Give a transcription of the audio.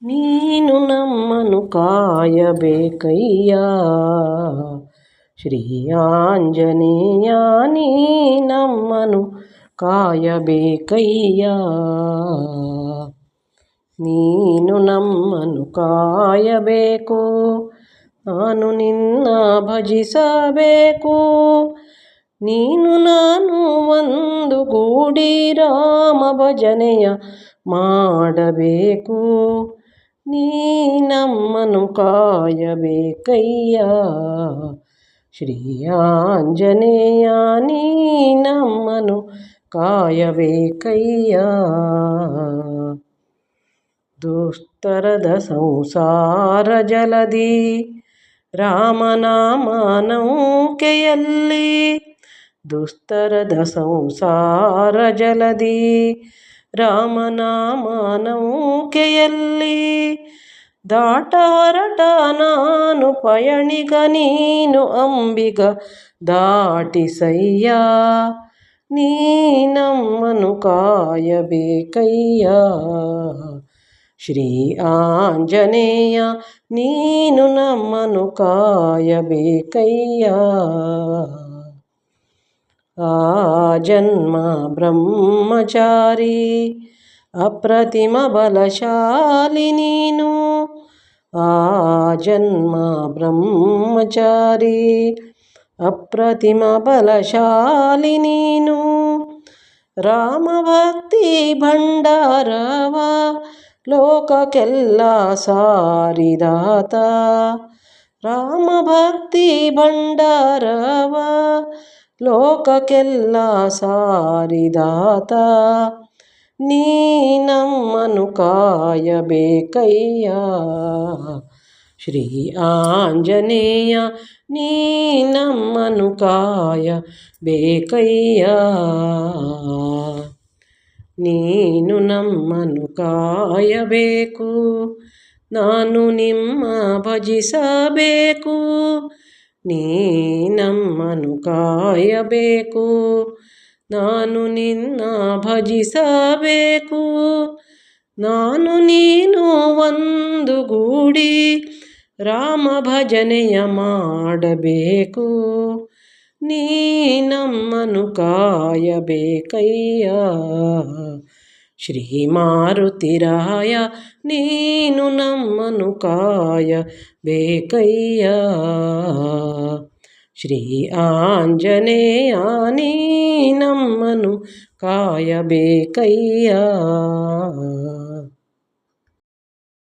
ನೀನು ನಮ್ಮನ್ನು ಕಾಯಬೇಕಯ್ಯ ಶ್ರೀ ಆಂಜನೇಯ, ನೀ ನಮ್ಮನ್ನು ಕಾಯಬೇಕಯ್ಯ. ನೀನು ನಮ್ಮನ್ನು ಕಾಯಬೇಕು, ನಾನು ನಿನ್ನ ಭಜಿಸಬೇಕು. ನೀನು ನಾನು ಒಂದು ಗೂಡಿ ರಾಮ ಭಜನೆಯ ಮಾಡಬೇಕು. ನೀ ನಮ್ಮನ್ನು ಕಾಯಬೇಕಯ್ಯ ಶ್ರೀ ಆಂಜನೇಯ, ನೀ ನಮ್ಮನ್ನು ಕಾಯಬೇಕಯ್ಯ. ದುಸ್ತರದ ಸಂಸಾರ ಜಲದಿ ರಾಮನಾಮ ನೌಕೆಯಲ್ಲಿ, ದುಸ್ತರದ ಸಂಸಾರ ಜಲದಿ ರಾಮನಾಮ ನೌಕೆಯಲ್ಲಿ, ದಾಟ ಹೊರಟ ನಾನು ಪಯಣಿಗ, ನೀನು ಅಂಬಿಗ ದಾಟಿಸಯ್ಯ. ನೀ ನಮ್ಮನ್ನು ಕಾಯಬೇಕಯ್ಯ ಶ್ರೀ ಆಂಜನೇಯ, ನೀನು ನಮ್ಮನ್ನು ಕಾಯಬೇಕಯ್ಯ. ಆ ಜನ್ಮ ಬ್ರಹ್ಮಚಾರಿ ಅಪ್ರತಿಮ ಬಲಶಾಲಿ ನೀನು, ಆ ಜನ್ಮ ಬ್ರಹ್ಮಚಾರಿ ಅಪ್ರತಿಮ ಬಲಶಾಲಿ ನೀನು. ರಾಮ ಭಕ್ತಿ ಭಂಡಾರವ ಲೋಕಕ್ಕೆಲ್ಲ ಸಾರಿದಾತ, ರಾಮ ಭಕ್ತಿ ಭಂಡಾರವ ಲೋಕಕ್ಕೆಲ್ಲ ಸಾರಿದಾತ. ನೀ ನಮ್ಮನ್ನು ಕಾಯಬೇಕಯ್ಯ ಶ್ರೀ ಆಂಜನೇಯ, ನೀ ನಮ್ಮನ್ನು ಕಾಯಬೇಕಯ್ಯ. ನೀನು ನಮ್ಮನ್ನು ಕಾಯಬೇಕು, ನಾನು ನಿಮ್ಮ ಭಜಿಸಬೇಕು. ನೀ ನಮ್ಮನ್ನು ಕಾಯಬೇಕು, ನಾನು ನಿನ್ನ ಭಜಿಸಬೇಕು. ನಾನು ನೀನು ಒಂದು ಗೂಡಿ ರಾಮ ಭಜನೆಯ ಮಾಡಬೇಕು. ನೀ ನಮ್ಮನ್ನು ಕಾಯಬೇಕಯ್ಯ ಶ್ರೀ ಮಾರುತಿರಾಯ, ನೀನು ನಮ್ಮನ್ನು ಕಾಯಬೇಕಯ್ಯ. ಶ್ರೀ ಆಂಜನೇಯ, ನೀ ನಮ್ಮನ್ನು ಕಾಯಬೇಕಯ್ಯ.